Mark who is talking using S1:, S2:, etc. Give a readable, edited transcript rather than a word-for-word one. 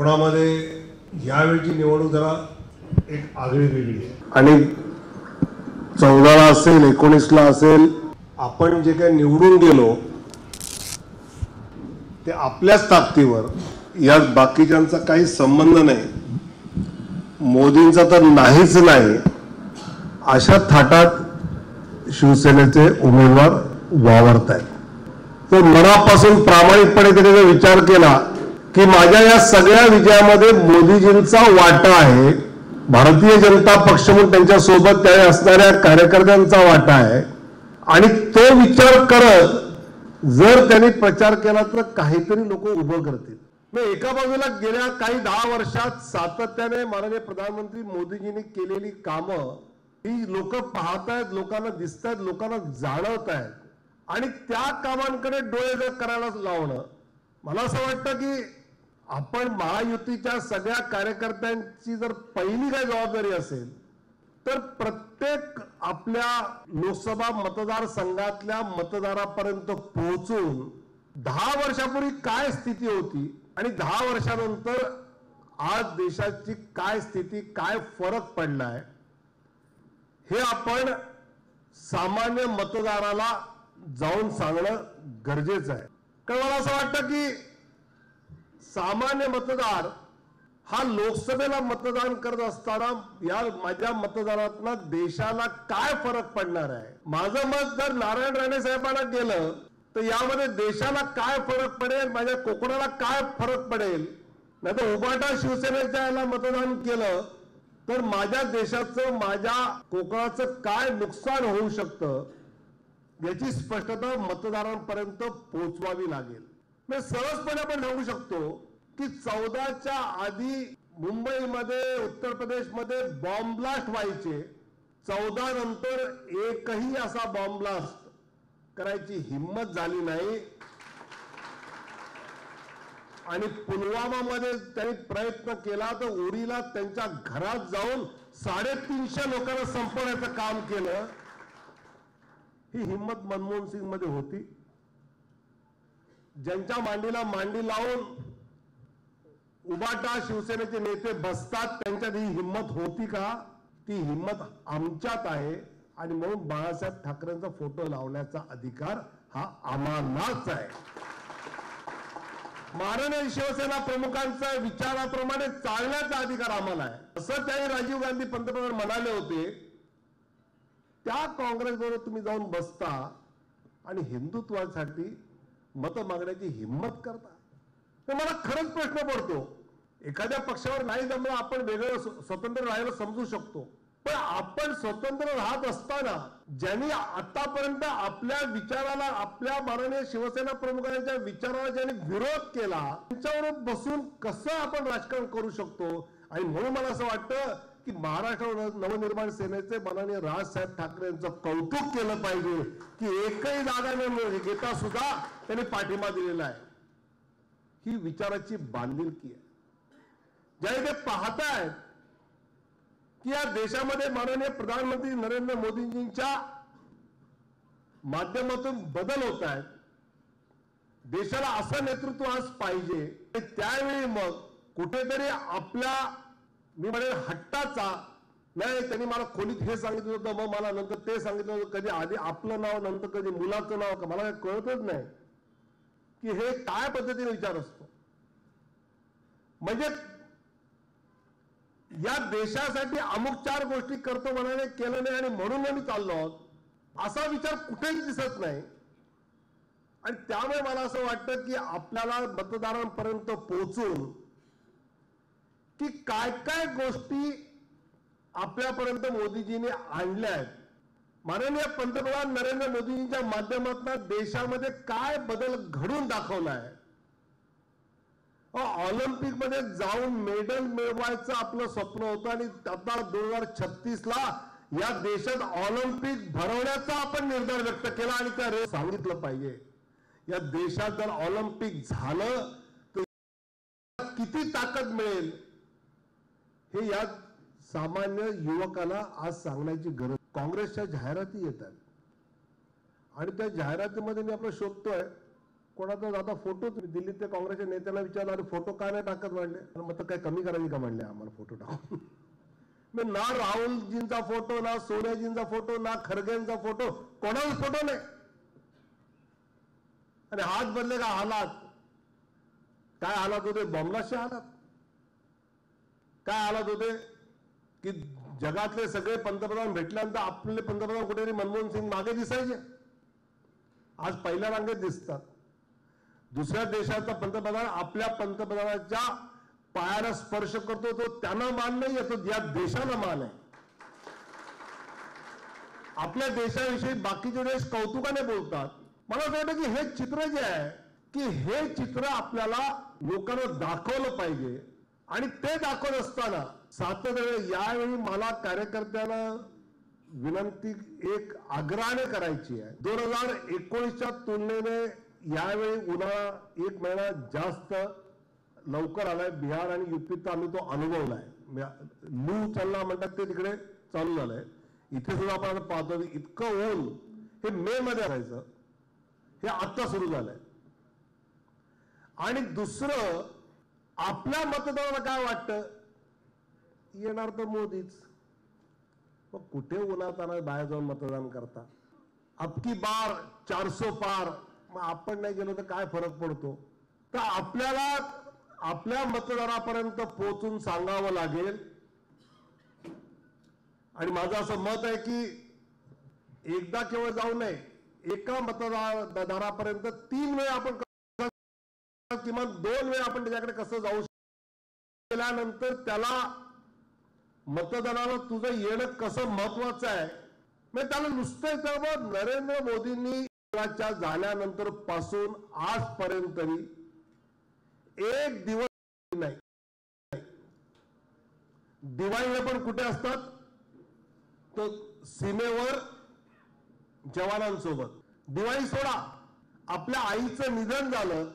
S1: कोकणामध्ये यावेळची निवडणूक जरा एक आगळी वेगळी आहे आणि 14ला असेल 19ला असेल आपण जे काही निवडून गेलो ते आपल्याच ताकदीवर, यात बाकीच्यांचा काही संबंध नाही, मोदींचा तर नाहीच नाही, अशा थाटात शिवसेनेचे उमेदवार वावरत आहेत. तर मनापासून प्रामाणिकपणे त्याचा विचार केला की माझ्या या सगळ्या विजयामध्ये मोदीजींचा वाटा आहे, भारतीय जनता पक्ष म्हणून त्यांच्या सोबत त्या असणाऱ्या कार्यकर्त्यांचा वाटा आहे, आणि तो विचार करत जर त्यांनी प्रचार केला तर काहीतरी लोक उभं करतील. मी एका बाजूला गेल्या काही 10 वर्षात सातत्याने माननीय प्रधानमंत्री मोदीजींनी केलेली कामं ही लोक पाहतायत, लोकांना दिसतायत, लोकांना जाणवत आहेत, आणि त्या कामांकडे डोळे करायला लावणं. मला असं वाटतं की आपण महायुतीच्या सगळ्या कार्यकर्त्यांची जर पहिली काही जबाबदारी असेल तर प्रत्येक आपल्या लोकसभा मतदारसंघातल्या मतदारापर्यंत पोहोचून 10 वर्षापूर्वी काय स्थिती होती आणि 10 वर्षानंतर आज देशाची काय स्थिती, काय फरक पडलाय हे आपण सामान्य मतदाराला जाऊन सांगणं गरजेचं आहे. कारण मला असं वाटतं की सामान्य मतदार हा लोकसभेला मतदान करत असताना या माझ्या मतदानातून देशाला काय फरक पडणार आहे, माझं मत जर नारायण राणे साहेबांना गेलं तर यामध्ये देशाला काय फरक पडेल, माझ्या कोकणाला काय फरक पडेल, नाही तर उबाटा शिवसेनेच्या याला मतदान केलं तर माझ्या देशाचं, माझ्या कोकणाचं काय नुकसान होऊ शकतं याची स्पष्टता मतदारांपर्यंत पोहोचवावी लागेल. मी सहजपणे आपण सांगू शकतो की 14च्या आधी मुंबईमध्ये, उत्तर प्रदेशमध्ये बॉम्ब ब्लास्ट व्हायचे, 14 नंतर एकही असा बॉम्ब ब्लास्ट करायची हिम्मत झाली नाही, आणि पुलवामामध्ये त्यांनी प्रयत्न केला तर उरीला त्यांच्या घरात जाऊन 350 लोकांना संपवण्याचं काम केलं. ही हिम्मत मनमोहन सिंग मध्ये होती. ज्यांच्या मांडीला मांडी लावून उबाटा शिवसेनेचे नेते बसतात त्यांच्यात ही हिम्मत होती का? ती हिम्मत आमच्यात आहे, आणि म्हणून बाळासाहेब ठाकरेंचा फोटो लावण्याचा अधिकार हा आम्हालाच आहे. माननीय शिवसेना प्रमुखांच्या विचाराप्रमाणे चालण्याचा अधिकार आम्हाला आहे. असं त्याही राजीव गांधी पंतप्रधान म्हणाले होते, त्या काँग्रेस बरोबर तुम्ही जाऊन बसता आणि हिंदुत्वासाठी मत मागण्याची हिम्मत करता. तर मला खरंच प्रश्न पडतो, एखाद्या पक्षावर नाही जमलं आपण वेगळं स्वतंत्र राहायला समजू शकतो, पण आपण स्वतंत्र राहत असताना ज्यांनी आतापर्यंत आपल्या विचाराला, आपल्या माननीय शिवसेना प्रमुखांच्या विचाराला ज्यांनी विरोध केला त्यांच्यावर बसून कसं आपण राजकारण करू शकतो? आणि म्हणून मला असं वाटतं की महाराष्ट्र नवनिर्माण सेनेचे माननीय राजसाहेब ठाकरे यांचं कौतुक केलं पाहिजे की एकही जागा न घेता सुद्धा त्यांनी पाठिंबा दिलेला आहे. ही विचाराची बांधिलकी आहे. ज्यावेळी ते पाहतायत की या देशामध्ये माननीय प्रधानमंत्री नरेंद्र मोदींच्या माध्यमातून बदल होत आहेत, देशाला असं नेतृत्व आज पाहिजे, त्यावेळी मग कुठेतरी आपल्या, मी म्हणेन हट्टाचा, नाही त्यांनी मला खोलीत हे सांगितलं होतं, मग मला नंतर ते सांगितलं होतं, कधी आधी आपलं नाव नंतर कधी मुलाचं नाव, मला कळतच नाही की हे काय पद्धतीने विचार असतो. म्हणजे या देशासाठी अमुक 4 गोष्टी करतो म्हणाने केलं नाही आणि म्हणून आम्ही चाललो आहोत, असा विचार कुठेही दिसत नाही. आणि त्यामुळे मला असं वाटतं की आपल्याला मतदारांपर्यंत पोहोचून की काय काय गोष्टी आपल्यापर्यंत मोदीजींनी आणल्या आहेत, माननीय पंतप्रधान नरेंद्र मोदींच्या माध्यमातून देशामध्ये काय बदल घडून दाखवला आहे. ऑलिम्पिक मध्ये जाऊन मेडल मिळवायचं आपलं स्वप्न होतं, आणि आता 2036ला या देशात ऑलिम्पिक भरवण्याचा आपण निर्धार व्यक्त केला, आणि त्या सांगितलं पाहिजे या देशात जर ऑलिम्पिक झालं तर किती ताकद मिळेल हे या सामान्य युवकाला आज सांगण्याची गरज. काँग्रेसच्या जाहिराती येतात आणि त्या जाहिरातीमध्ये मी आपलं शोधतोय कोणाचा आता फोटो दिल्लीत ते काँग्रेसच्या नेत्यांना विचारला, अरे फोटो का नाही टाकत म्हणले, मग काय कमी करायची का म्हणले आम्हाला फोटो टाकून. मग ना राहुलजींचा फोटो, ना सोनियाजींचा फोटो, ना खरगेंचा फोटो, कोणाचाच फोटो नाही. आणि हात बदले का हालात, काय हालात होते, बॉम्बलाशे हालात. काय हालात होते की जगातले सगळे पंतप्रधान भेटल्यानंतर आपले पंतप्रधान कुठेतरी मनमोहन सिंग मागे दिसायचे, आज पहिल्या रांगेत दिसतात. दुसऱ्या देशाचा पंतप्रधान आपल्या पंतप्रधानाच्या पायाला स्पर्श करतो, तो त्यांना मान नाही येतो, या देशाला मान आहे. आपल्या देशाविषयी बाकीचे देश कौतुकाने बोलतात. मला असं वाटतं की हे चित्र जे आहे की हे चित्र आपल्याला लोकांना दाखवलं पाहिजे. आणि ते दाखवत असताना सातत्याने यावेळी मला कार्यकर्त्यांना विनंती एक आग्रहाने करायची आहे. 2019च्या तुलनेने यावेळी उन्हाळा 1 महिना जास्त लवकर आलाय. बिहार आणि युपीत आम्ही तो अनुभवलाय. लू चालला म्हणतात ते तिकडे चालू झालंय. इथे सुद्धा आपण पाहतो इतकं ऊन हे मे मध्ये असायचं, हे आता सुरू झालंय. आणि दुसरं, आपल्या मतदाराला काय वाटतं, येणार तर मोदीच. मग कुठे उन्हाताना बाहेर जाऊन मतदान करता. अबकी बार 400 पार, मग आपण नाही गेलो तर काय फरक पडतो. तर आपल्याला आपल्या मतदारापर्यंत पोहोचून सांगावं लागेल. आणि माझं असं मत आहे की एकदा केवळ जाऊ नये, एका मतदारापर्यंत 3 वेळा आपण, किमान 2 वेळा आपण त्याच्याकडे कसं जाऊ केल्यानंतर त्याला मतदानाला तुझं येणं कसं महत्वाचं आहे. म्हणजे त्याला नुसतं त्यावर नरेंद्र मोदींनी झाल्यानंतर पासून आजपर्यंत तरी एक दिवस नाही. दिवाळीला पण कुठे असतात, तर सीमेवर जवानांसोबत. दिवाळी सोडा, आपल्या आईचं निधन झालं